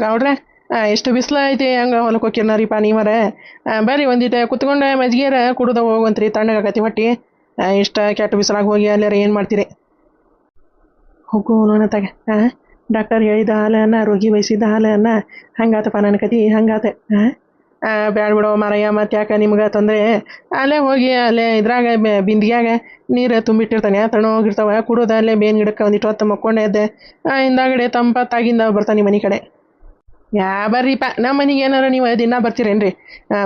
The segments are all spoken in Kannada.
ಗೌಡ್ರೆ ಎಷ್ಟು ಬಿಸಿಲು ಐತಿ ಹಂಗೆ ಹೊಲಕ್ಕೆ ಹೋಗಿರ್ನಾರಿಪ್ಪ ನೀವರ ಬರ್ರಿ ಒಂದಿಟ್ಟು ಕುತ್ಕೊಂಡು ಮಜ್ಜಿಗೆರ ಕುಡ್ದು ಹೋಗುವಂತ್ರಿ ತಣ್ಣಗಾಗತಿ ಹೊಟ್ಟಿ ಇಷ್ಟ ಕೆಟ್ಟ ಬಿಸಿಲಾಗ ಹೋಗಿ ಅಲ್ಲಾರ ಏನು ಮಾಡ್ತೀರಿ ಹೋಗು ನೋಡ ತಗ ಡಾಕ್ಟರ್ ಹೇಳಿದ ಹಾಲನ್ನ ರೋಗಿ ಬಯಸಿದ್ದ ಹಾಲನ್ನ ಹಂಗಾತಪ್ಪ ನನ್ನ ಕತಿ ಹಂಗಾತ ಬ್ಯಾಡ ಬಿಡೋ ಮಾರಯ್ಯ ಮತ್ತೆ ಯಾಕೆ ನಿಮ್ಗೆ ತೊಂದರೆ ಅಲ್ಲೇ ಹೋಗಿ ಅಲ್ಲೇ ಇದ್ರಾಗ ಬಿಂದಿಗ್ಯಾಗ ನೀರು ತುಂಬಿಟ್ಟಿರ್ತಾನೆ ತಣ್ಣೋಗಿರ್ತಾವ ಕುಡೋದ ಅಲ್ಲೇ ಬೇನ್ ಗಿಡಕ್ಕೆ ಒಂದಿಟ್ಟು ಹೊತ್ತು ಮಕ್ಕೊಂಡೆ ಎದ್ದೆ ಹಿಂದಾಗಡೆ ತಂಪತ್ತಾಗಿಂದ ಬರ್ತಾನೆ ಮನೆ ಕಡೆ ಬರ್ರಿಪ್ಪ ನಮ್ಮ ಮನೆಗೆ ಏನಾರ ನೀವು ದಿನ ಬರ್ತೀರೇನ್ರಿ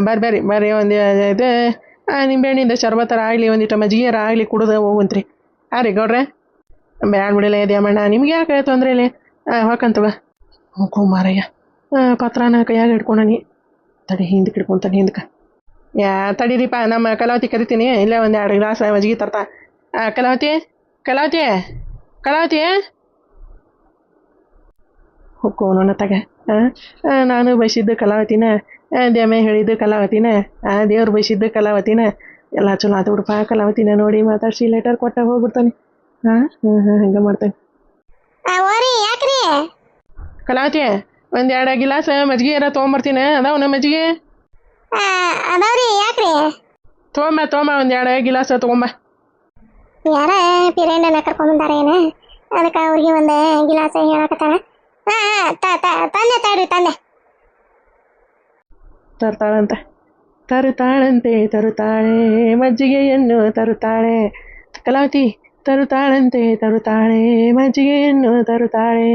ಬರ್ರಿ ಬರ್ರಿ ಒಂದು ಇದು ನಿಂಬೆಹಣ್ಣಿಂದ ಶರ್ಬತ್ತರ ಆಗಲಿ ಒಂದಿಟ್ಟು ಮಜ್ಜಿಗೆರ ಆಗಲಿ ಕುಡ್ದು ಹೋಗುವಂತ್ರಿ ರೀ ಗೌಡ್ರೆ ಬ್ಯಾಡ ಬಿಡಿಲ್ಲ ದೇವಣ್ಣ ನಿಮ್ಗೆ ಯಾಕೆ ತೊಂದರೆ ಇಲ್ಲ ಹೊಕ್ಕಂತವ ಹೋಗು ಮಾರಯ್ಯ ಪತ್ರನ ಕೈಯಾಗ ಹಿಡ್ಕೊಂಡನಿ ತಡಿ ಹಿಂದಕ್ಕೆ ಹಿಡ್ಕೊಂತಾನೆ ಹಿಂದಕ್ಕೆ ತಡೀರಿಪ್ಪ ನಮ್ಮ ಕಲಾವತಿ ಕರಿತೀನಿ ಇಲ್ಲೇ ಒಂದು 2 ಗ್ಲಾಸ್ ಮಜ್ಜಿಗೆ ತರ್ತಾ ಕಲಾವತಿ ಕಲಾವತಿ ಕಲಾವತಿ ಹೋಗು ನನ್ನ ತಗ ನಾನು ಬಯಸಿದ್ದು ಕಲಾವತಿನ ದ್ಯಾಮೆ ಹೇಳಿದ್ದು ಕಲಾವತಿನ ದೇವ್ರು ಬಯಸಿದ್ದು ಕಲಾವತಿನ ಎಲ್ಲ ಚಲೋ ಆತು ಬಿಡಪ್ಪ ಕಲಾವತಿನ ನೋಡಿ ಮಾತಾಡ್ಸಿ ಲೆಟರ್ ಕೊಟ್ಟ ಹೋಗ್ಬಿಡ್ತಾನೆ ಹಂಗೆ ಮಾಡ್ತಾನೆ ಕಲಾವತಿ ಒಂದು 2 ಗಿಲಾಸ್ ಮಜ್ಜಿಗೆ ಯಾರ ತೊಗೊಂಬರ್ತೀನಿ ಅದಾವ ನಮ್ಮ ಮಜ್ಜಿಗೆ ಅದಾವ್ರಿ ಯಾಕ್ರಿ ತೊಗೊಂಬ ಒಂದು 2 ಗಿಲಾಸ್ ತೊಗೊಂಬ ಯಾರ ಪಿರೇಂಡನ ಕರ್ಕೊಂಬಂದಾರ ಏನ ಅದಕ್ಕೆ ಅವ್ರಿಗೆ ಒಂದು ಗಿಲಾಸ ಹೇಳಕತ್ತಾಳ ತಂದೆ ತಡ್ರಿ ತಂದೆ ತರ್ತಾಳಂತೆ ತರುತ್ತಾಳಂತೆ ತರುತ್ತಾಳೆ ಮಜ್ಜಿಗೆಯನ್ನು ತರುತ್ತಾಳೆ ಕಲಾವತಿ ತರುತ್ತಾಳಂತೆ ತರುತ್ತಾಳೆ ಮಜ್ಜಿಗೆಯನ್ನು ತರುತ್ತಾಳೆ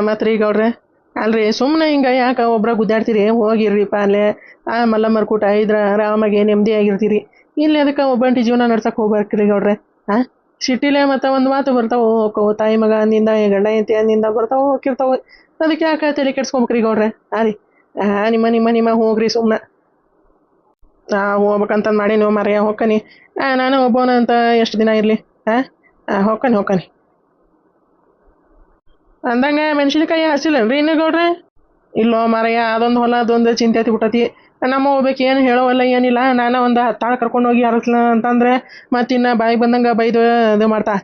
ಮತ್ರಿ ಗೌಡ್ರೆ ಅಲ್ರಿ ಸುಮ್ಮನೆ ಹಿಂಗೆ ಯಾಕೆ ಒಬ್ರ ಗುದ್ದಾಡ್ತೀರಿ ಹೋಗಿರ್ರಿಪ್ಪ ಅಲ್ಲೇ ಮಲ್ಲಮ್ಮರ ಕೂಟ ಇದ್ರ ಆರಾಮಾಗಿ ನೆಮ್ಮದಿಯಾಗಿರ್ತೀರಿ ಇಲ್ಲಿ ಅದಕ್ಕೆ ಒಬ್ಬಂಟಿ ಜೀವನ ನಡ್ಸಕ್ಕೆ ಹೋಗ್ಬೇಕ್ರಿ ಗೌಡ್ರೆ ಸಿಟಿಲೇ ಮತ್ತು ಒಂದು ಮಾತು ಬರ್ತಾವೆ ಹೋಕ್ಕವು ತಾಯಿ ಮಗ ಅಂದಿಂದ ಗಂಡ ಹೆಂಡತಿ ಅಂದಿಂದ ಬರ್ತಾವೆ ಹೋಗಿರ್ತಾವೆ ಅದಕ್ಕೆ ಯಾಕೆ ತಲೆ ಕೆಡ್ಸ್ಕೊಬೇಕ್ರಿ ಗೌಡ್ರೆ ರೀ ನಿಮ್ಮ ಹೋಗ್ರಿ ಸುಮ್ಮನೆ ಹೋಗ್ಬೇಕಂತಂದು ಮಾಡಿ ನೀವು ಮರೆಯ ಹೊಕ್ಕನಿ ನಾನು ಒಬ್ಬವನ ಅಂತ ಎಷ್ಟು ದಿನ ಇರಲಿ ಹೊಕ್ಕನಿ ಅಂದಂಗೆ ಮೆಣಸಿನಕಾಯಿ ಹಸಿಲ್ಲನ್ರಿ ಇನ್ನು ಗೌಡ್ರೆ ಇಲ್ಲೋ ಮಾರಯ್ಯ ಅದೊಂದು ಹೊಲ ಅದೊಂದು ಚಿಂತೆ ಹತ್ತಿ ಬಿಟ್ಟತಿ ನಮ್ಮ ಹೋಗ್ಬೇಕು ಏನು ಹೇಳೋವಲ್ಲ ಏನಿಲ್ಲ ನಾನು ಒಂದು 10 ಆಳು ಕರ್ಕೊಂಡು ಹೋಗಿ ಹರಸ್ಲ ಅಂತಂದರೆ ಮತ್ತಿನ್ನು ಬಾಯಿ ಬಂದಂಗೆ ಬೈದು ಇದು ಮಾಡ್ತಾ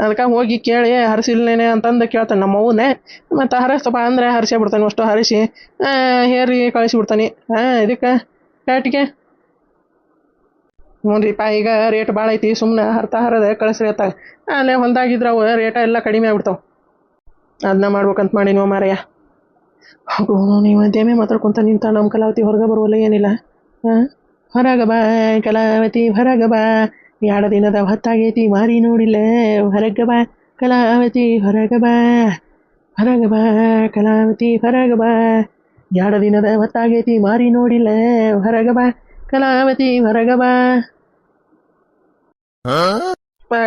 ಅದಕ್ಕೆ ಹೋಗಿ ಕೇಳಿ ಹರಿಸಿಲ್ನೇನೆ ಅಂತಂದು ಕೇಳ್ತಾನೆ ನಮ್ಮ ಅವನೇ ಮತ್ತು ಹರಿಸ್ತಪ್ಪ ಅಂದರೆ ಹರಿಸೇ ಬಿಡ್ತಾನೆ ಅಷ್ಟು ಹರಿಸಿ ಹೇರಿ ಕಳಿಸಿಬಿಡ್ತಾನೆ ಇದಕ್ಕೆ ಪ್ಯಾಟಿಗೆ ಹ್ಞೂನ್ರಿಪ್ಪ ಈಗ ರೇಟ್ ಭಾಳ ಐತಿ ಸುಮ್ಮನೆ ಹರದ ಕಳಿಸ್ರಿ ಅತ್ತಾಗ ಅಲ್ಲೇ ಹೊಲ್ದಾಗಿದ್ರೆ ಅವು ರೇಟ ಎಲ್ಲ ಕಡಿಮೆ ಆಗ್ಬಿಡ್ತಾವೆ ಅದನ್ನ ಮಾಡ್ಬೇಕಂತ ಮಾಡಿ ನೀವು ಮಾರಯ್ಯ ಹೋಗು ನೀವು ದೇಮೆ ಮಾತಾಡ್ಕೊತ ನಿಂತ ನಮ್ಮ ಕಲಾವತಿ ಹೊರಗೆ ಬರುವಲ್ಲ ಏನಿಲ್ಲ ಹೊರಗೆ ಬಾ ಕಲಾವತಿ ಹೊರಗೆ ಬಾ 2 ದಿನದ ಹೊತ್ತಾಗೈತಿ ಮಾರಿ ನೋಡಿಲ್ಲ ಹೊರಗೆ ಬಾ ಕಲಾವತಿ ಹೊರಗೆ ಬಾ ಕಲಾವತಿ ಹೊರಗೆ ಬಾ 2 ದಿನದ ಹೊತ್ತಾಗೈತಿ ಮಾರಿ ನೋಡಿಲ್ಲ ಹೊರಗೆ ಬಾ ಕಲಾವತಿ ಹೊರಗೆ ಬಾ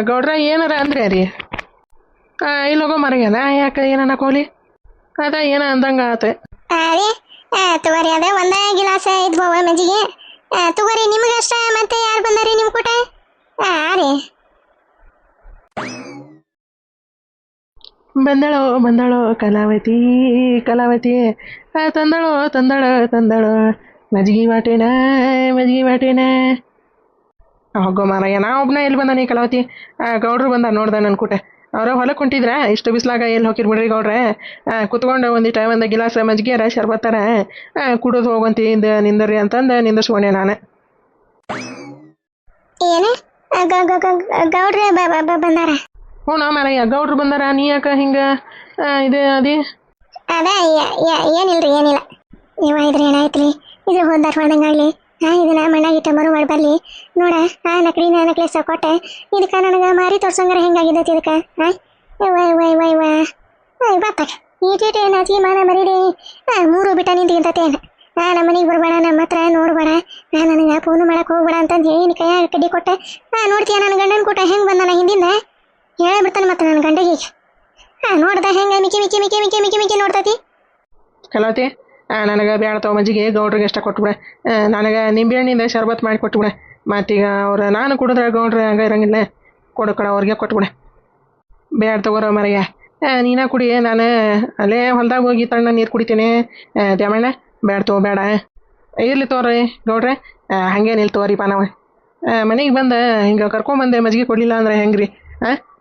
ಗೌಡ್ರ ಏನಾರ ಅಂದ್ರೆ ರೀ ಇಲ್ಲಿ ಹೋಗೋ ಮರಯ್ಯನ ಯಾಕೆ ಏನನ್ನ ಕೋಲಿ ಅದ ಏನ ಅಂದಂಗ ಆತ ತಗೋರಿ ಅದ ಒಂದ ಗಿಲಾಸ ಇದ್ಬವ ಮಜ್ಜಿಗೆ ತಗೋರಿ ನಿಮಗಷ್ಟ ಮತ್ತೆ ಯಾರು ಬಂದಾರಿ ನಿಮ್ ಕೂಟ ರೀ ಬಂದಳೋ ಕಲಾವತಿ ತಂದಳೋ ಮಜ್ಜಿಗೆ ವಾಟೇನ ಹೋಗೋ ಮಾರಯ್ಯ ನಾ ಒಬ್ಬನ ಎಲ್ಲಿ ಬಂದಾನೆ ಕಲಾವತಿ ಗೌಡ್ರು ಬಂದ ನೋಡ್ದ ನನ್ನ ಕೂಟ ಅವ್ರ ಹೊಲಕ್ಕೆ ಹೊಂಟಿದ್ರ ಇಷ್ಟು ಬಿಸ್ಲಾಗ ಎಲ್ಲಿ ಹೋಗಿರ್ ಬಿಡ್ರಿ ಗೌಡ್ರೆ ಕುತ್ಕೊಂಡು ಒಂದು ಗಿಲಾಸ ಮಜ್ಜಿಗೆರ ಶರ್ಬತ್ತರ ಕುಡಿದು ಹೋಗಂತಿ ನಿಂದರಿ ಅಂತಂದು ನಿಂದಿಸ್ಕೊಂಡೆ ನಾನು ಏನು ಗೌಡ್ರೆ ಬಂದಾರ ಹ್ಞೂ ಮಾರಯ್ಯ ಗೌಡ್ರು ಬಂದಾರ ನೀ ಯಾಕೆ ಹಿಂಗೆ ಇದು ಅದ ಏನಿಲ್ರಿ ಏನಿಲ್ಲ ನೀವು ಇದ್ರೆ ಏನಾಯ್ತ್ರಿ ಇದು ಹೊಂದಾರ ಹೊಂದಂಗಾಗ್ಲಿ ಇದನ್ನ ಮಣ್ಣಾಗಿಟ್ಟ ಮರು ಮಾಡಿ ಬರ್ಲಿ ನೋಡ ನಕಲಿನ ನಕ್ಲೆಸ್ ಕೊಟ್ಟೆ ಇದಕ್ಕೆ ನನಗೆ ಮಾರಿ ತೋರ್ಸಂಗಾರ ಹೆಂಗಾಗಿದ್ದೈತಿ ಇದಕ್ಕೆ ಬಾತಾಗ ಈಟೀಟೆ ನಾಚಿಗೆ ಮಾನ ಮರೀರಿ 3 ಬಿಟ್ಟ ನಿಂತಿಂತೇನು ನಮ್ಮ ಮನೆಗೆ ಬರಬೇಡ ನಮ್ಮ ಹತ್ರ ನೋಡ್ಬೇಡ ನನಗೆ ಫೋನು ಮಾಡಕ್ಕೆ ಹೋಗ್ಬೇಡ ಅಂತಂದು ಹೇಳಿ ಕೈಯಾಗ ಕಡ್ಡಿ ಕೊಟ್ಟೆ ನೋಡ್ತೀಯ ನನ್ನ ಗಂಡನ ಕೂಟ ಹೆಂಗೆ ಬಂದಾನ ಹಿಂದಿಂದ ಹೇಳಬಿಡ್ತಾನೆ ಮತ್ತೆ ನನ್ನ ಗಂಡಗೆ ನೋಡ್ದ ಹೆಂಗೆ ಮಿಕ್ಕಿ ನೋಡ್ತತಿ ಕಲಾವತಿ ನನಗೆ ಬ್ಯಾಡ ತಗೋ ಮಜ್ಜಿಗೆ ಗೌಡ್ರಿಗೆ ಎಷ್ಟ ಕೊಟ್ಬಿಡೆ ನನಗೆ ನಿಂಬೆಹಣ್ಣಿಂದ ಶರ್ಬತ್ ಮಾಡಿ ಕೊಟ್ಬಿಡೆ ಮತ್ತೀಗ ನಾನು ಕುಡಿದ್ರೆ ಗೌಡ್ರೆ ಹಂಗೆ ಇರಂಗಿಲ್ಲ ಕೊಡ ಅವ್ರಿಗೆ ಕೊಟ್ಬಿಡೆ ಬ್ಯಾಡ ತಗೋರೋ ಮರಯ್ಯ ನೀನ ಕುಡಿ ನಾನು ಅಲ್ಲೇ ಹೊಲ್ದಾಗ ಹೋಗಿ ತಣ್ಣ ನೀರು ಕುಡಿತೀನಿ ದ್ಯಾಮಣ್ಣ ಬೇಡ ಇರ್ಲಿ ತೋರಿ ಗೌಡ್ರೆ ಹಂಗೇನಿಲ್ಲ ತೋರಿಪ್ಪ ನಾವು ಮನೆಗೆ ಬಂದು ಹಿಂಗೆ ಕರ್ಕೊಂಬಂದೆ ಮಜ್ಜಿಗೆ ಕೊಡಲಿಲ್ಲ ಅಂದ್ರೆ ಹೆಂಗೆ ರೀ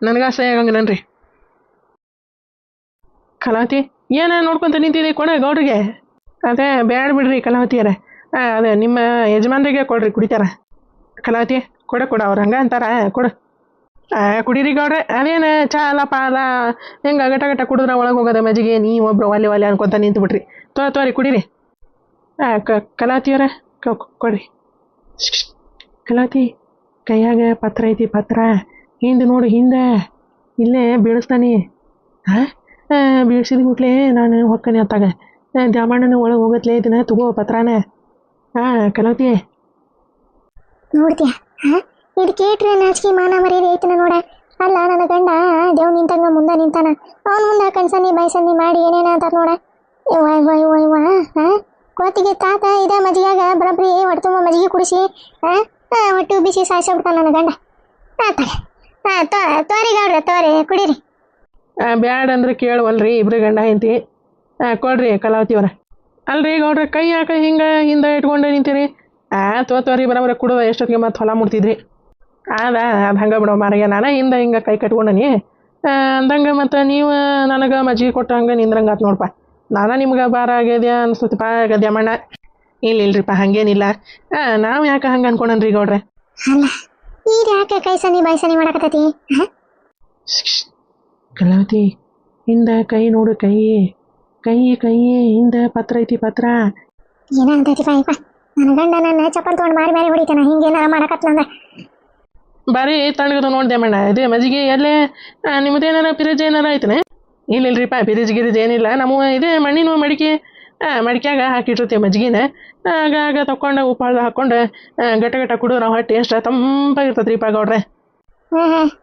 ನನಗೆ ಅಸಹ್ಯ ಆಗಂಗಿಲ್ಲನ್ರಿ ಕಲಾವತಿ ಏನ ನೋಡ್ಕೊಂತ ನಿಂತಿದೆ ಕೊಡ ಗೌಡ್ರಿಗೆ. ಅದೇ ಬ್ಯಾಡ ಬಿಡ್ರಿ ಕಲಾವತಿಯರ, ಅದೇ ನಿಮ್ಮ ಯಜಮಾನ್ರಿಗೆ ಕೊಡ್ರಿ ಕುಡಿತಾರ. ಕಲಾವತಿ ಕೊಡ ಅವ್ರು ಹಂಗ ಅಂತಾರ, ಕೊಡು. ಕುಡೀರಿ ಗೌಡ್ರೆ, ಅದೇನು ಚಾ ಅಲ್ಲ ಪಾಲ ಹೆಂಗೆ ಗಟ ಕುಡಿದ್ರೆ ಒಳಗೆ ಹೋಗೋದ ಮಜ್ಜಿಗೆ, ನೀವು ಒಬ್ರು ಒಲೆ ಅನ್ಕೊಂತ ನಿಂತು ಬಿಟ್ರಿ. ತೋರಿ ಕುಡೀರಿ. ಕಲಾವತಿಯವರ ಕೊಡ್ರಿ. ಕಲಾವತಿ ಕೈಯಾಗ ಪತ್ರ ಐತಿ, ಪತ್ರ ಹಿಂದೆ ನೋಡು, ಹಿಂದೆ ಇಲ್ಲೇ ಬೀಳಿಸ್ತಾನೆ. ಬೀಳ್ಸಿದ ಗುಟ್ಲೆ ನಾನು ಹೊಕ್ಕನೆ ಅತ್ತಾಗ ದ್ಯಾಮಣ್ಣನ ಒಳಗೆ ಹೋಗತ್ಲೇ ಇದನ್ನ ತಗೋ ಪತ್ರಾನ. ಕಲಾವತಿ ನೋಡ್ತೀಯ ಇದು ಕೇಟ್ರೆ ನಾಚಿಕೆ ಮಾನ ಮರ್ಯಾದೆ ಐತನ ನೋಡ. ಅಲ್ಲ ನನ್ನ ಗಂಡ ದೇವ್ ನಿಂತಂಗ ಮುಂದೆ ನಿಂತಾನ, ಅವ್ನ ಮುಂದೆ ಕಣ್ಸನ್ನಿ ಬಾಯ್ಸನ್ನಿ ಮಾಡಿ ಏನೇನ ಅಂತಾರ ನೋಡ. ಕೋತಿಗೆ ತಾತ ಇದ ಮಜ್ಜಿಗ್ಯಾಗ ಬರಬ್ರಿ ಹೊಟ್ಟೆ ತುಂಬ ಮಜ್ಜಿಗೆ ಕುಡಿಸಿ ಹೊಟ್ಟೆ ಉಬ್ಬಿಸಿ ಸಾಯಿಸ್ಬಿಡ್ತಾನ ನನ್ನ ಗಂಡ. ತೋರಿ ಗೌಡ್ರೆ ತೋರಿ ಕುಡೀರಿ. ಬ್ಯಾಡ ಅಂದ್ರೆ ಕೇಳುವಲ್ರಿ ಇಬ್ರು ಗಂಡ ಹೆಂಡತಿ. ಕೊಡ್ರಿ ಕಲಾವತಿಯವ್ರ. ಅಲ್ರಿ ಗೌಡ್ರೆ ಕೈ ಯಾಕೆ ಹಿಂಗೆ ಹಿಂದೆ ಇಟ್ಕೊಂಡೆ ನಿಂತೀರಿ? ತೋರಿ ಬರೋಬ್ರ ಕುಡೋದ ಎಷ್ಟೊತ್ತಿಗೆ ಮತ್ತೆ ಹೊಲ ಮುಡ್ತಿದ್ರಿ. ಅದು ಹಂಗೆ ಬಿಡೋ ಮಾರಿಗೆ, ನಾನು ಹಿಂದೆ ಹಿಂಗೆ ಕೈ ಕಟ್ಕೊಂಡನಿ ಅಂದಂಗೆ ಮತ್ತು ನೀವು ನನಗೆ ಮಜ್ಜಿಗೆ ಕೊಟ್ಟ ಹಂಗೆ ನಿಂದ್ರಂಗೆ ಆತು ನೋಡಪ್ಪ. ನಾನು ನಿಮ್ಗೆ ಭಾರ ಆಗ್ಯದ ಅನ್ಸ್ತತಿಪ್ಪ ಗದ್ಯಮಣ್ಣ. ಇಲ್ರಿಪ್ಪ ಹಂಗೇನಿಲ್ಲ. ನಾವು ಯಾಕೆ ಹಂಗೆ ಅನ್ಕೊಂಡ್ರಿ ಗೌಡ್ರೆ? ಅಲ್ಲ ಈಗ ಯಾಕೆ ಕೈ ಸನಿ ಬಾಯಿ ಸನಿ ಮಾಡಕತ್ತೈತಿ? ಕಲಾವತಿ ಹಿಂದೆ ಕೈ ನೋಡು, ಕೈ ಹಿಂದೆ ಪತ್ರ ಐತಿ, ಪತ್ರ. ಏನಂತೈತಿ ಪಾಯಪ್ಪ, ನನ್ನ ಗಂಡ ನನ್ನ ಚಪ್ಪಲ್ ತೊಗೊಂಡು ಮಾರಿ ಹೊಡಿತಾನ ಹಿಂಗೇನಾರ ಮಾಡಕತ್ಲಂದ. ಬಾರಿ ತಣ್ಣಗದು ನೋಡ್ದೆ ಮಣ್ಣ. ಇದೇ ಮಜ್ಜಿಗೆ ಎಲ್ಲೇ ನಿಮ್ಮದೇನಾರ ಪಿರಿಜ್ ಏನಾರ ಐತನೆ? ಇಲ್ಲಿಲ್ರಿಪ್ಪ ಪಿರಿಜ್ ಗಿರಿಜ್ ಏನಿಲ್ಲ. ನಮ್ಮ ಇದೇ ಮಣ್ಣಿನ ಮಡಿಕ್ಯಾಗ ಹಾಕಿಟ್ಟಿರ್ತೀವಿ ಮಜ್ಜಿಗೆನ. ಆಗ ತಗೊಂಡು ಉಪ್ಪು ಹಾಕ್ಕೊಂಡು ಗಟ ಕುಡಿದ್ರೆ ಹೊಟ್ಟೆ ಎಷ್ಟು ತಂಪಾಗಿರ್ತದ್ರಿಪ್ಪ ಗೌಡ್ರೆ.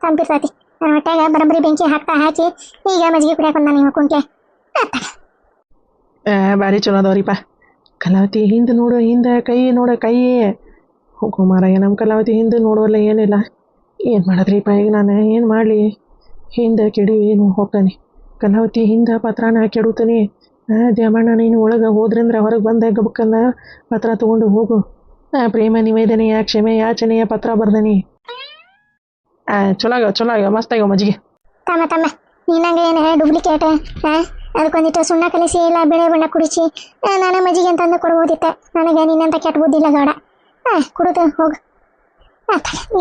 ತಂಪಿರ್ತೈತಿ. ಹೊಟ್ಟೆಗ ಬರಬರಿ ಬೆಂಕಿ ಹಾಕಿ ಈಗ ಮಜ್ಜಿಗೆ ಕುಡಿಯಾಕ ಬಂದ ನೀವು ಕುಂಕೆ. ಭಾರಿ ಚಲೋ ಅದಾವ್ರಿಪ್ಪ. ಕಲಾವತಿ ಹಿಂದೆ ನೋಡು, ಹಿಂದೆ ಕೈ ನೋಡು, ಕೈ. ಹೋಗೋ ಮಾರಾಯ, ನಮ್ಮ ಕಲಾವತಿ ಹಿಂದೆ ನೋಡುವಲ್ಲ ಏನಿಲ್ಲ. ಏನು ಮಾಡೋದ್ರಿಪ್ಪ ಈಗ ನಾನು ಏನು ಮಾಡಲಿ? ಹಿಂದೆ ಕೆಡಿ ಏನು ಹೋಗ್ತಾನೆ. ಕಲಾವತಿ ಹಿಂದೆ ಪತ್ರನ ಕೆಡುತ್ತಾನೆ. ದ್ಯಾಮಣ್ಣ ನೀನು ಒಳಗೆ ಹೋದ್ರಂದ್ರೆ ಹೊರಗೆ ಬಂದ ಗಬಕ್ಕನ್ನ ಪತ್ರ ತೊಗೊಂಡು ಹೋಗು. ಪ್ರೇಮ ನಿವೇದನೆಯ ಕ್ಷಮೆ ಯಾಚನೆಯ ಪತ್ರ ಬರ್ದನಿ. ಚಲೋ ಮಸ್ತಾಗ ಮಜ್ಜಿಗೆ. ತಮ್ಮ ನೀನಂಗೆ ಏನು ಡೂಪ್ಲಿಕೇಟ್? ಅದಕ್ಕೊಂದಿಟ್ಟು ಸುಣ್ಣ ಕಲಿಸಿ ಇಲ್ಲ ಬೆಳೆ ಬಣ್ಣ ಕುಡಿಸಿ ನಾನು ಮಜ್ಜಿಗೆ ಅಂತಂದು ಕೊಡ್ಬೋದಿತ್ತೆ. ನನಗೆ ನಿನ್ನಂತ ಕೆಟ್ಟ ಬುದ್ಧಿಲ್ಲ ಗೌಡ. ಕುಡಿದು ಹೋಗು.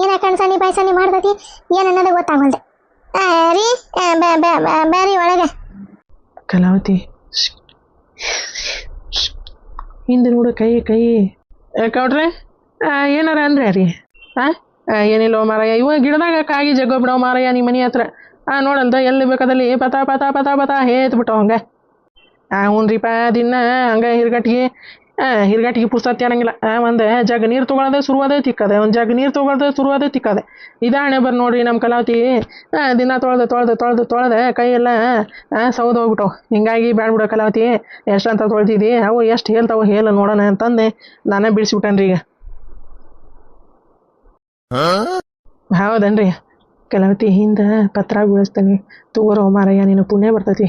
ಏನ ಕಣ್ಸನಿ ಬಾಯ್ಸನಿ ಮಾಡ್ತತಿ ಏನು ಅನ್ನೋದು ಗೊತ್ತಾಗಲ್ದೆ. ರೀ ಬ್ಯಾರಿ ಒಳಗೆ. ಕಲಾವತಿ ಹಿಂದೆ ನೋಡು, ಕೈ ಕೌಡ್ರೆ ಏನಾರ ಅಂದ್ರೆ ರೀ? ಏನಿಲ್ಲೋ ಮಾರಾಯ, ಇವ ಗಿಡದಾಗ ಕಾಗಿ ಜಗ್ಗೋ ಬಿಡೋ ಮಾರಾಯ ನಿಮ್ಮ ಮನೆ ಹತ್ರ. ನೋಡಲ್ದ ಎಲ್ಲಿ ಬೇಕಾದಲ್ಲಿ ಪತಾ ಹೇತ್ ಬಿಟ್ಟವ ಹಂಗೆ. ಹ್ಞೂನ್ರಿಪ್ಪ ದಿನ ಹಂಗೆ ಹಿರ್ಗಟ್ಟಿಗೆ ಪುಸ್ತಕ ಅನ್ನಂಗಿಲ್ಲ. ಒಂದು ಜಗ್ ನೀರು ತೊಗೊಳೋದೆ ಶುರುವಾದೇ ತಿಕ್ಕದೆ, ಒಂದು ಜಗ್ ನೀರು ತೊಗೊಳೋದೆ ಶುರುವಾದೇ ತಿಕ್ಕದೆ. ಇದಾಣೆ ಬರ್ರಿ ನೋಡ್ರಿ ನಮ್ಮ ಕಲಾವತಿ. ದಿನ ತೊಳೆದೆ ಕೈ ಎಲ್ಲ ಸೌದು ಹೋಗ್ಬಿಟ್ಟವು. ಹಿಂಗಾಗಿ ಬ್ಯಾಡ್ಬಿಡೋ ಕಲಾವತಿ. ಎಷ್ಟಂತ ತೊಳ್ತಿದ್ದಿ? ಅವು ಎಷ್ಟು ಹೇಳ್ತಾವ ಹೇಳ ನೋಡೋಣ ಅಂತಂದು ನಾನೇ ಬಿಡಿಸ್ಬಿಟ್ಟೇನ್ರಿ ಈಗ. ಹೌದನ್ರಿ ಕಲಾವತಿ, ಹಿಂದೆ ಪತ್ರ ಬೀಳಿಸ್ತಾನೆ ತಗೋರೋ ಮಾರಯ್ಯ, ನೀನು ಪುಣ್ಯ ಬರ್ತೈತಿ.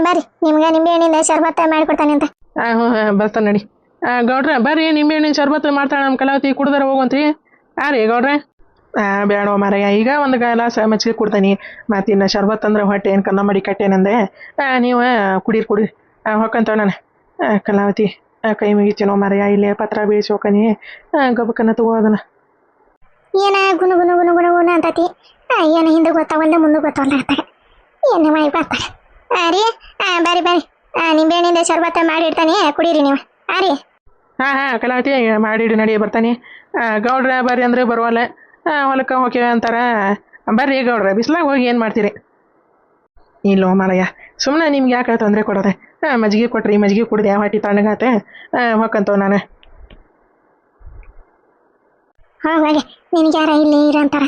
ಬರ್ರಿ ನಿಮ್ಗೆ ನಿಂಬೆ ಹಣ್ಣಿಂದ ಶರ್ಬತ್ ಮಾಡಿಕೊಡ್ತಾನೆ ಅಂತ. ಹ್ಞೂ ಬರ್ತಾನೆ ನಡಿ. ಗೌಡ್ರೆ ಬರ್ರಿ, ನಿಂಬೆ ಹಣ್ಣಿನ ಶರ್ಬತ್ ಮಾಡ್ತಾಳೆ ನಮ್ಮ ಕಲಾವತಿ, ಕುಡ್ದಾರ ಹೋಗುವಂತ್ರಿ. ರೀ ಗೌಡ್ರೆ. ಬೇಡೋ ಮಾರಯ್ಯ, ಈಗ ಒಂದು ಗ್ಲಾಸ್ ಮಜ್ಜಿಗೆ ಕೊಡ್ತಾನೆ. ಮತ್ತಿನ್ನು ಶರ್ಬತ್ ಅಂದ್ರೆ ಹೊಟ್ಟೆ ಏನು ಕನ್ನ ಮಾಡಿ ಕಟ್ಟೇನಂದೆ. ನೀವು ಕುಡೀರಿ ಹೊಕ್ಕಂತವ ನಾನು. ಕಲಾವತಿ ಕೈ ಮುಗಿತೀನೋ ಮಾರಯ್ಯ, ಇಲ್ಲೇ ಪತ್ರ ಬೀಳಿಸಿ ಹೋಗ್ಕನಿ ಗಬಕ್ಕನ್ನ ತಗೋದನ. ಏನ ಗುಣ ಅಂತತಿ. ಏನು ಹಿಂದೆ ಗೊತ್ತಾಗಲ್ದೆ ಮುಂದೆ ಗೊತ್ತಾಗಲ್ಲ ಇರ್ತಾರೆ. ಏನು ಮಾಡಿ ಬರ್ತಾರೆ. ರೀ ಬರ್ರಿ ನಿಂಬೆ ಹಣ್ಣಿಂದ ಶರ್ಬತ್ತ ಮಾಡಿಡ್ತಾನೆ, ಕುಡೀರಿ ನೀವು. ರೀ ಕಲಾವತಿ ಮಾಡಿಡಿ ನಡಿ ಬರ್ತಾನೆ. ಗೌಡ್ರೆ ಬರ್ರಿ ಅಂದ್ರೆ ಬರುವಲ್ಲ, ಹೊಲಕ್ಕೆ ಹೋಗ್ಯವ ಅಂತಾರ. ಬರ್ರಿ ಗೌಡ್ರೆ, ಬಿಸ್ಲಾಗ ಹೋಗಿ ಏನು ಮಾಡ್ತೀರಿ? ಇಲ್ಲೋ ಮಾರಯ್ಯ, ಸುಮ್ಮನೆ ನಿಮ್ಗೆ ಯಾಕೆ ತೊಂದರೆ ಕೊಡೋದೆ? ಮಜ್ಜಿಗೆ ಕೊಟ್ರಿ, ಮಜ್ಜಿಗೆ ಕುಡ್ದೆ ಹೊಟ್ಟಿ ತಣ್ಣಗಾತೆ. ಹೊಕ್ಕಂತವ ನಾನು. ಹೋಗಿ ನಿನಗೆ ಯಾರ ಇಲ್ಲಿ ಇರಂತಾರ.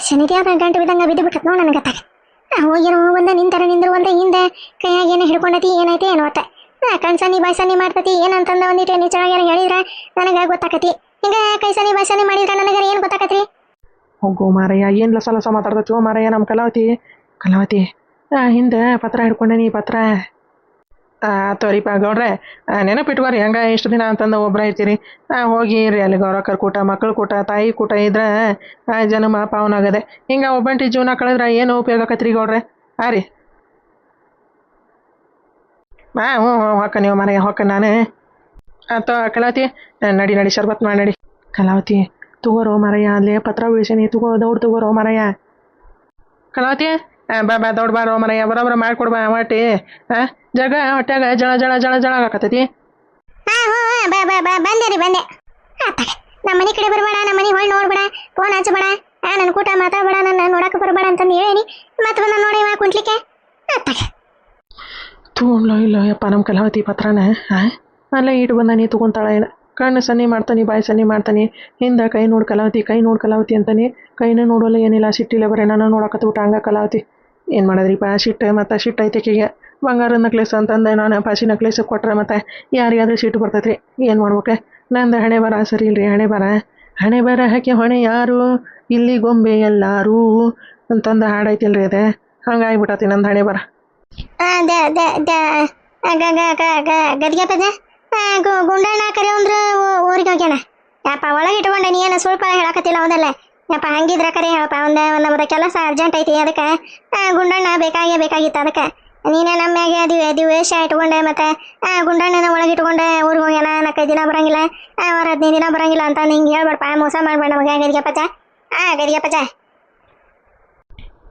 ಶನಿದೇವ್ರ ಗಂಟು ಬಿದ್ದಂಗೆ ಬಿದ್ದು ಬಿಟ್ಟತ್ ನೋಡು ನನಗೆ ಗೊತ್ತಾಗ. ಹೋಗಿರೋ ಒಂದ ನಿಂದ್ರು ಒಂದ ಹಿಂದೆ ಕೈಯಾಗ ಏನೋ ಹಿಡ್ಕೊಂಡತಿ, ಏನೈತಿ ಏನೋ ಒತ್ತ ಕಣ್ಸನಿ ಬಾಯ್ಸನಿ ಮಾಡ್ತತಿ. ಏನಂತಂದ ಒಂದಿಟ್ಟು ನಿಜವಾಗಿ ಹೇಳಿದ್ರೆ ನನಗೆ ಗೊತ್ತಾಕತಿ. ಹಿಂಗ ಕೈ ಸನಿ ಬಾಯ್ಸನಿ ಮಾಡಿದ್ರೆ ನನಗೆ ಏನು ಗೊತ್ತಾಕತ್ರಿ? ಹೋಗೋ ಮಾರಯ್ಯ, ಏನು ಲಸ ಮಾತಾಡ್ತೋ ಮಾರಯ್ಯ ನಮ್ಮ ಕಲಾವತಿ. ಹಿಂದೆ ಪತ್ರ ಹಿಡ್ಕೊಂಡೇನಿ, ಪತ್ರ. ತೋರಿಪ್ಪ ಗೌಡ್ರೆ, ನೆನಪಿಟ್ಕೋರಿ ಹಂಗೆ ಇಷ್ಟು ದಿನ ಅಂತಂದು ಒಬ್ಬರ ಇರ್ತೀರಿ. ಹೋಗಿ ರೀ ಅಲ್ಲಿ ಗೌರಕ್ಕರ ಕೂಟ, ಮಕ್ಕಳ ಕೂಟ, ತಾಯಿ ಕೂಟ ಇದ್ರೆ ಜನ್ಮ ಪಾವನಾಗದೆ. ಹಿಂಗೆ ಒಬ್ಬಂಟಿ ಜೀವನ ಕಳೆದ್ರೆ ಏನು ಉಪಯೋಗ ಆಕತ್ರಿ ಗೌಡ್ರೆ? ರೀ ಹ್ಞೂ ಹೊಕ್ಕ ನೀವು ಮನೆಗೆ ಹೊಕ್ಕ ನಾನು ಆತ ಕಲಾವತಿ ನಡಿ ನಡಿ ಶರ್ಬತ್ ಮಾಡಿ ನಡಿ ಕಲಾವತಿ ತಗೋರೋ ಮರಯ್ಯ ಅಲ್ಲೇ ಪತ್ರ ಉಳಿಸೀನಿ ತಗೋ ದೌಡ್ ತಗೋರೋ ಮರಯ್ಯ ಕಲಾವತಿ ಬಾ ದೌಡ್ ಬಾರೋ ಮರಯ್ಯ ಬರೋಬ್ಬರ ಮಾಡ್ಕೊಡ್ಬಾ ಹೊಟ್ಟಿ ಜಗ ಹೊಟ್ಯಾಗ ಜಳ ಜಳ ಜಳ ಜಳ ಆಗಕತ್ತೈತಿ ಹಾ ಹ್ಞೂ ಬಾ ಬಾ ಬಾ ಬಂದೆ ರೀ ಬಂದೆ ಆತಾಗ ನಮ್ಮ ಮನೆ ಕಡೆ ಬರಬೇಡ ನಮ್ಮ ಮನೆ ಹೊಳ್ ನೋಡ್ಬೇಡ ಫೋನ್ ಹಚ್ಚಬೇಡ ನನ್ನ ಕೂಟ ಮಾತಾಡ್ಬೇಡ ನನ್ನ ನೋಡಕ್ಕೆ ಬರಬೇಡ ಅಂತಂದು ಹೇಳೀನಿ ಮತ್ತೆ ಬಂದ ನೋಡಿ ಕುಂಟ್ಲಿಕ್ಕೆ ಆತಾಗ ತಗೊಂಡ್ಲೋ ಇಲ್ಲ ಯಪ್ಪ ನಮ್ಮ ಕಲಾವತಿ ಪತ್ರನ ಅಲ್ಲ ಇಟ್ಟು ಬಂದ ನೀ ತಗೊಂತಾಳ ಏನು ಕಣ್ಣು ಸನ್ನಿ ಮಾಡ್ತಾನೆ ಬಾಯಿ ಸನ್ನಿ ಮಾಡ್ತಾನೆ ಹಿಂದೆ ಕೈ ನೋಡು ಕಲಾವತಿ ಅಂತಾನೆ ಕೈನೂ ನೋಡೋಲ್ಲ ಏನಿಲ್ಲ ಸಿಟ್ಟಿಲ್ಲ ಬರೀ ನಾನು ನೋಡಕತ್ಬಿಟ್ಟು ಹಂಗ ಕಲಾವತಿ ಏನು ಮಾಡೋದ್ರಿಪ್ಪ ಸಿಟ್ಟು ಐತೆಕಿಗೆ ಬಂಗಾರದ ನಕ್ಲೇಸ್ ಅಂತಂದೆ ನಾನು ಪಾಸಿ ನಕ್ಲೇಸ್ ಕೊಟ್ರೆ ಮತ್ತೆ ಯಾರಿಗಾದ್ರೂ ಸಿಟ್ಟು ಬರ್ತೈತ್ರಿ ಏನು ಮಾಡ್ಬೇಕು ನಂದು ಹಣೆ ಬರ ಸರಿ ಇಲ್ರಿ ಹಣೆ ಬರ ಹಾಕಿ ಹೊಣೆ ಯಾರು ಇಲ್ಲಿ ಗೊಂಬೆ ಎಲ್ಲಾರು ಅಂತಂದು ಹಾಡೈತಿಲ್ರಿ ಅದೇ ಹಂಗಾಗ್ಬಿಟ್ಟತಿ ನಂದು ಹಣೆ ಬರ ಗದ್ಗೆ ಪದ ಗುಂಡಣ್ಣ ಕರೆ ಅಂದ್ರೆ ಊರಿಗೆ ಹೋಗ್ಯಾನ ಯಪ್ಪ ಒಳಗೆ ಇಟ್ಕೊಂಡೆ ನೀ ಏನು ಸ್ವಲ್ಪ ಹೇಳಕತ್ತಿಲ್ಲ ಹೌದಲ್ಲ ಯಪ್ಪ ಹಂಗಿದ್ರೆ ಕರೆ ಹೇಳಪ್ಪ ನಮ್ಮದು ಕೆಲಸ ಅರ್ಜೆಂಟ್ ಐತಿ ಅದಕ್ಕೆ ಗುಂಡಣ್ಣ ಬೇಕಾಗಿತ್ತು ಅದಕ್ಕೆ ನೀನೇ ನಮ್ಮ ಮ್ಯಾಗೆ ಅದು ವೇಷ ಇಟ್ಕೊಂಡೆ ಮತ್ತೆ ಗುಂಡಣ್ಣನ ಒಳಗೆ ಇಟ್ಕೊಂಡೆ ಊರಿಗೆ ಹೋಗ್ಯಾನ 4 ದಿನ ಬರಂಗಿಲ್ಲ 15 ದಿನ ಬರಂಗಿಲ್ಲ ಅಂತ ಹಿಂಗೆ ಹೇಳ್ಬೇಡಪ್ಪ ಮೋಸ ಮಾಡ್ಬೇಡ ನಮಗೆ ಗದಿಗೆ ಪಚ್ಚ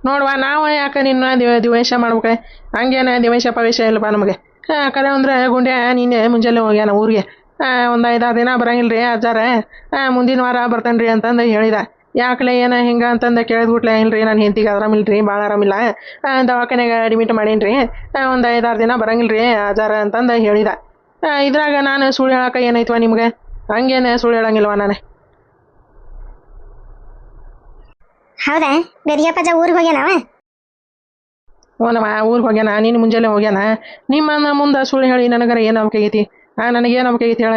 ನೋಡುವ ನಾವು ಯಾಕೆ ನಿನ್ನ ದಿವೇಶ ಮಾಡ್ಬೇಕು ಹಂಗೇನ ದಿವೇಶ ಇಲ್ಲಪ್ಪ ನಮಗೆ ಕರೆ ಅಂದ್ರೆ ಗುಂಡ್ಯ ನಿನ್ನೆ ಮುಂಜಾನೆ ಹೋಗ್ಯಾನ ಊರಿಗೆ ಒಂದು 5-6 ದಿನ ಬರಂಗಿಲ್ಲ ರೀ ಅಜ್ಜಾರ ಮುಂದಿನ ವಾರ ಬರ್ತಾನೆ ರೀ ಅಂತಂದು ಹೇಳಿದ ಯಾಕಲೆ ಏನ ಹಿಂಗೆ ಅಂತಂದು ಕೇಳಿದ್ಬಿಟ್ಲೆ ಇಲ್ರಿ ನಾನು ಹೆಂಡತಿಗೆ ಆರಾಮಿಲ್ಲ ರೀ ಭಾಳ ಆರಾಮಿಲ್ಲ ದವಾಖಾನೆಗೆ ಅಡ್ಮಿಟ್ ಮಾಡೀನಿ ರೀ ಒಂದು 5-6 ದಿನ ಬರಂಗಿಲ್ಲ ರೀ ಅಜ್ಜಾರ ಅಂತಂದು ಹೇಳಿದ ಇದ್ರಾಗ ನಾನು ಸುಳ್ಳು ಹೇಳಕ್ಕೆ ಏನೈತವ ನಿಮ್ಗೆ ಹಂಗೇನೆ ಸುಳ್ಳು ಹೇಳಂಗಿಲ್ವ ನಾನು ಹೌದಾ ಗದಿಗೆಪ್ಪಜ್ಜ ಊರಿಗೆ ಹೋಗ್ಯಾನವ ಓನವ ಊರಿಗೆ ಹೋಗ್ಯಾನ ನೀನು ಮುಂಜಾನೆ ಹೋಗ್ಯಾನ ನಿಮ್ಮ ಮುಂದೆ ಸುಳ್ಳು ಹೇಳಿ ನನಗರ ಏನು ನಂಬಿಕೆ ನನಗೇನು ನಂಬಿಕೆ ಐತಿ ಹೇಳ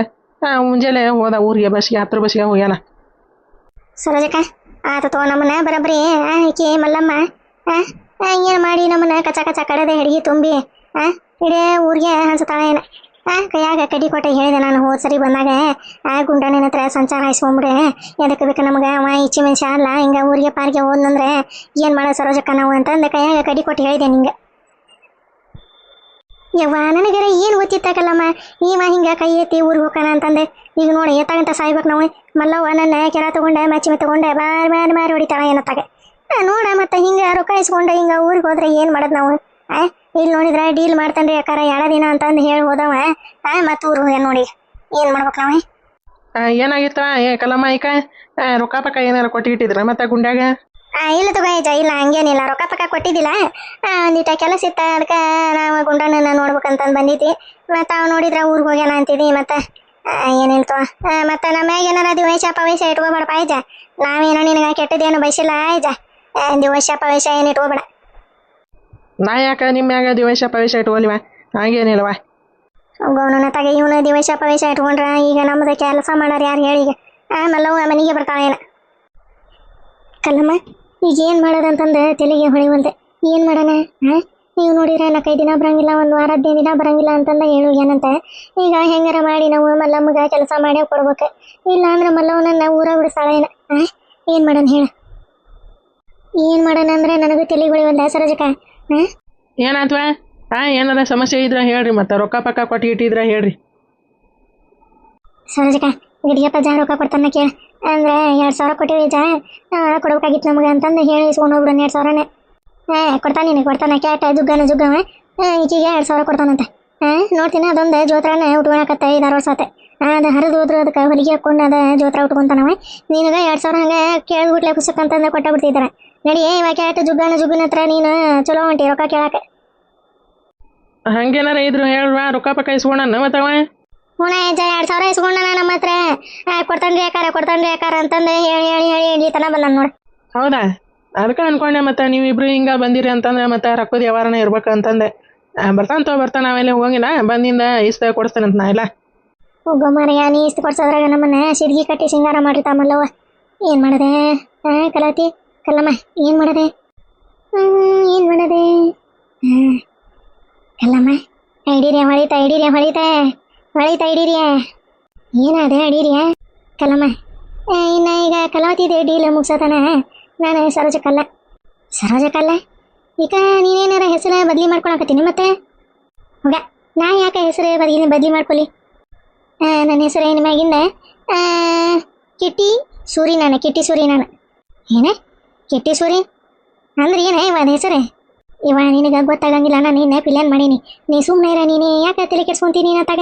ಮುಂಜಾನೆ ಹೋದ ಊರಿಗೆ ಬಸ್ಸಿಗೆ 10 ಬಸ್ಸಿಗೆ ಹೋಗ್ಯಾನ ಸರೋಜಕ್ಕ ಆತ ತೋ ನಮ್ಮನ್ನ ಬರಬ್ರಿ ಈಕೆ ಮಲ್ಲಮ್ಮ ಏನು ಮಾಡಿ ನಮ್ಮನ್ನ ಕಚ ಕಡದೆ ಹಿಡಿಗಿ ತುಂಬಿ ಇಡೇ ಊರಿಗೆ ಹಂಚತಾಳ ಏನ ಕೈಯಾಗ ಕಡ್ಡಿ ಕೊಟ್ಟೆ ಹೇಳಿದೆ ನಾನು ಹೋದ ಸರಿ ಬಂದಾಗ ಗುಂಡಣ್ಣನ ಹತ್ರ ಸಂಚಾರ ಹಾಯಿಸ್ಕೊಂಬಿಡೆ ಎದಕ್ಕೆ ಬೇಕು ನಮಗೆ ಅವ ಇಚ್ಚಿ ಮನುಷ್ಯ ಅಲ್ಲ ಹಿಂಗೆ ಊರಿಗೆ ಪಾರಿಗೆ ಹೋದ್ನಂದ್ರೆ ಏನು ಮಾಡೋ ಸರೋಜಕ್ಕ ನಾವು ಅಂತಂದು ಕೈಯಾಗ ಕಡ್ಡಿ ಕೊಟ್ಟು ಹೇಳಿದೆ ನಿಂಗೆ ಯವ್ವ ನನಗರ ಏನು ಗೊತ್ತಿತ್ತಾಕಲ್ಲಮ್ಮ ಈವ ಹಿಂಗೆ ಕೈ ಎತ್ತಿ ಊರಿಗೆ ಹೋಗೋಣ ಅಂತಂದೆ ಈಗ ನೋಡಿ ಎತ್ತಾಗಂತ ಸಾಯ್ಬೇಕು ನಾವು ಮಲ್ಲವ್ವ ನನ್ನ ಕೆರ ತಗೊಂಡೆ ಮಚ್ಚಿ ತಗೊಂಡೆ ಬಾರಿ ಹೊಡಿತಾಳ ಏನತ್ತಾಗ ನೋಡ ಮತ್ತೆ ಹಿಂಗೆ ರೊಕ್ಕ ಇಸ್ಕೊಂಡೆ ಹಿಂಗೆ ಊರಿಗೆ ಹೋದ್ರೆ ಏನು ಮಾಡೋದು ನಾವು ಇಲ್ಲಿ ನೋಡಿದ್ರೆ ಡೀಲ್ ಮಾಡ್ತಾನೆ ರೀ ಅಕ್ಕಾರ 2 ದಿನ ಅಂತಂದು ಹೇಳಿ ಹೋದವ ಮತ್ತೆ ಊರು ಹೋಗ್ಯಾನ ನೋಡಿ ಏನು ಮಾಡ್ಬೇಕು ನಾವು ಏನಾಗಿತ್ತ ಕಲಮ್ಮ ಈಕ ರೊಕ್ಕ ಪಕ್ಕ ಏನಾರು ಕೊಟ್ಟಿಟ್ಟಿದ್ರ ಮತ್ತೆ ಗುಂಡ್ಯಾಗ ಇಲ್ಲ ತಗೋಯ್ಜ ಇಲ್ಲ ಹಂಗೇನಿಲ್ಲ ರೊಕ್ಕ ಪಕ್ಕ ಕೊಟ್ಟಿದ್ದಿಲ್ಲ ಒಂದಿಟ ಕೆಲಸ ಇತ್ತ ಅದಕ್ಕೆ ನಾವು ಗುಂಡಣ್ಣನ ನೋಡ್ಬೇಕಂತಂದು ಬಂದಿದ್ವಿ ಮತ್ತು ಅವ್ ನೋಡಿದ್ರೆ ಊರಿಗೆ ಹೋಗ್ಯಾನ ಅಂತಿದ್ವಿ ಮತ್ತೆ ಏನಿಲ್ತು ಮತ್ತು ನಮ್ಮ ಮ್ಯಾಗ ಏನಾರ ದಿವಸ ಇಟ್ಕೋಬೇಡ ಪಾಯ್ಜ ನಾವೇನೋ ನಿನಗೆ ಕೆಟ್ಟದೇನು ಬಯಸಿಲ್ಲ ಆಯ್ಜ ದಿವಸ ಏನು ಇಟ್ಕೋಬೇಡ ನಾ ಯಾಕೆ ನಿಮ್ಮ ಮ್ಯಾಗ ದಿವಸ ಇಟ್ಕೊಲಿವ ಹಾಗೇನಿಲ್ವ ಗೌನನ ತಗ ಇವನು ದಿವಸ ಇಟ್ಕೊಂಡ್ರ ಈಗ ನಮ್ಮದು ಕೆಲಸ ಮಾಡೋರು ಯಾರು ಹೇಳಿ ಈಗ ಮಲ್ಲವ್ವ ಮನೆಗೆ ಬರ್ತಾಳೇನ ಕಲ್ಲಮ್ಮ ಈಗ ಏನು ಮಾಡೋದಂತಂದು ತೆಲಿಗೆ ಹೊಳಿವಂತೆ ಏನು ಮಾಡೋಣ ನೀವು ನೋಡಿದ್ರೆ 4-5 ದಿನ ಬರಂಗಿಲ್ಲ 1 ವಾರ 15 ದಿನ ಬರಂಗಿಲ್ಲ ಅಂತಂದು ಏನಂತೆ ಈಗ ಹೆಂಗಾರ ಮಾಡಿ ನಾವು ಮಲ್ಲಮ್ಮಗೆ ಕೆಲಸ ಮಾಡೇ ಕೊಡ್ಬೇಕು ಇಲ್ಲ ಅಂದ್ರೆ ಮಲ್ಲವನನ್ನ ಊರ ಬಿಡಿಸ್ತಾಳೇನ ಏನು ಮಾಡೋಣ ಹೇಳ ಏನು ಮಾಡೋಣ ಅಂದ್ರೆ ನನಗೂ ತೆಲಿಗೆ ಹೊಳಿವಂತೆ ಸರೋಜಕ್ಕ ಏನಾತ್ವ ಏನಾರ ಸಮಸ್ಯೆ ಇದ್ರೆ ಹೇಳ್ರಿ ಮತ್ತೆ ರೊಕ್ಕ ಪಕ್ಕ ಕೊಟ್ಟು ಇಟ್ಟಿದ್ರೆ ಹೇಳ್ರಿ ಸರೋಜಕ್ಕ ಗಡಿಗೆಪ್ಪ ಜಾ ರೊಕ್ಕ ಕೊಡ್ತಾನ ಕೇಳ ಅಂದ್ರೆ 2,000 ಕೊಟ್ಟಿವಿ ಜಾ ಕೊಡ್ಬೇಕಾಗಿತ್ತು ನಮಗೆ ಅಂತಂದು ಹೇಳಿ ಇಸ್ಕೊಂಡು ಹೋಗ್ಬಿಡೋಣ 2,000ನೇ ಕೊಡ್ತಾನೆ ಕ್ಯಾಟ ಜುಗ್ಗವ ಈಗೀಗೆ 2,000 ಕೊಡ್ತಾನಂತ ನೋಡ್ತೀನಿ ಅದೊಂದು ಜೋತ್ರನ ಉಟ್ಕೊಳಕತ್ತ 5-6 ವರ್ಷ ಆತೆ ಅದು ಹರಿದು ಹೋದ್ರು ಅದಕ್ಕೆ ಹೊಲಿಗೆ ಹಾಕ್ಕೊಂಡು ಅದು ಜೋತ್ರ ಉಟ್ಕೊಂತಾನವ ನಿನಗೆ 2,000 ಹಂಗೆ ಕೇಳ್ಬಿಟ್ಲೆ ಪುಸ್ತಕಂತಂದು ಕೊಟ್ಟಾಬಿಡ್ತಿದ್ದಾರೆ ನಡಿ ಇವಾಗ ಕ್ಯಾಟ ಜುಗ್ಗನ ಹತ್ರ ನೀನು ಚಲೋ ಹೊಂಟಿ ರೊಕ್ಕ ಕೇಳಕ್ಕೆ ಹಂಗೇನಾರ ಇದ್ರು ಹೇಳ್ವಾ ರೊಕ್ಕ ಪಕ್ಕ ಇಸ್ಕೊಂಡ ಮತ್ತವ ಹೂನಜ್ಜ 2,000 ಇಸ್ಕೊಂಡ ನಮ್ಮ ಹತ್ರ ಕೊಡ್ತಾನ್ರಿ ಯಾಕಾರ ಅಂತಂದು ಹೇಳಿ ತನ ಬಂದ ನೋಡಿ ಹೌದಾ ಅದಕ್ಕೆ ಅನ್ಕೊಂಡೆ ಮತ್ತೆ ನೀವಿಬ್ರು ಹಿಂಗೆ ಬಂದಿರಿ ಅಂತಂದ್ರೆ ಮತ್ತೆ ರೊಕ್ಕದ ವ್ಯವಹಾರನೇ ಇರ್ಬೇಕು ಅಂತಂದೆ ಬರ್ತಾನ ನಾವೆಲ್ಲ ಹೋಗಂಗಿಲ್ಲ ಬಂದಿಂದ ಇಸ್ತ ಕೊಡಿಸ್ತೇನಂತ ನಾ ಇಲ್ಲ ಹೋಗೋ ಮಾರಯ್ಯ ನೀ ಇಷ್ಟು ಕೊಡ್ಸೋದ್ರಾಗ ನಮ್ಮನ್ನ ಸಿಡ್ಗಿ ಕಟ್ಟಿ ಸಿಂಗಾರ ಮಾಡಿರ್ತಾಮಲ್ಲವ ಏನು ಮಾಡದೆ ಕಲಾವತಿ ಕಲ್ಲಮ್ಮ ಏನು ಮಾಡದೆ ಕಲ್ಲಮ್ಮ ಹೊಳಿತಾ ಏನಾದೆ ಅಡೀರಿಯ ಕಲ್ಲಮ್ಮ ಇನ್ನು ಈಗ ಕಲಾವತಿದೆ ಡೀಲ್ ಮುಗ್ಸೋತಾನ ನಾನು ಸರೋಜಕ್ಕಲ್ಲ ಈಗ ನೀನೇನಾರ ಹೆಸರು ಬದಲಿ ಮಾಡ್ಕೊಳಕತ್ತೀನಿ ಮತ್ತೆ ಹೋಗ ನಾ ಯಾಕೆ ಹೆಸರು ಬದಲಿ ಮಾಡ್ಕೊಲಿ? ನನ್ನ ಹೆಸರು ಏನು ಮ್ಯಾಗಿಂದ ಕಿಟ್ಟಿ ಸೂರಿ ನಾನು, ಕಿಟ್ಟಿ ಸೂರಿ ನಾನು. ಏನ ಕಿಟ್ಟಿ ಸೂರಿ ಅಂದ್ರೆ ಏನ ಇವ ಹೆಸರೇ? ಇವ ನಿನಗೆ ಗೊತ್ತಾಗಂಗಿಲ್ಲ, ನಾನು ನಿನ್ನೆ ಪಿಲ್ಯಾನ್ ಮಾಡೀನಿ. ನೀ ಸುಮ್ಮನೆ ಇರ, ನೀನು ಯಾಕೆ ತಲೆ ಕೆಡ್ಸ್ಕೊಂತೀನಿ ನೀನು ತಾಗ?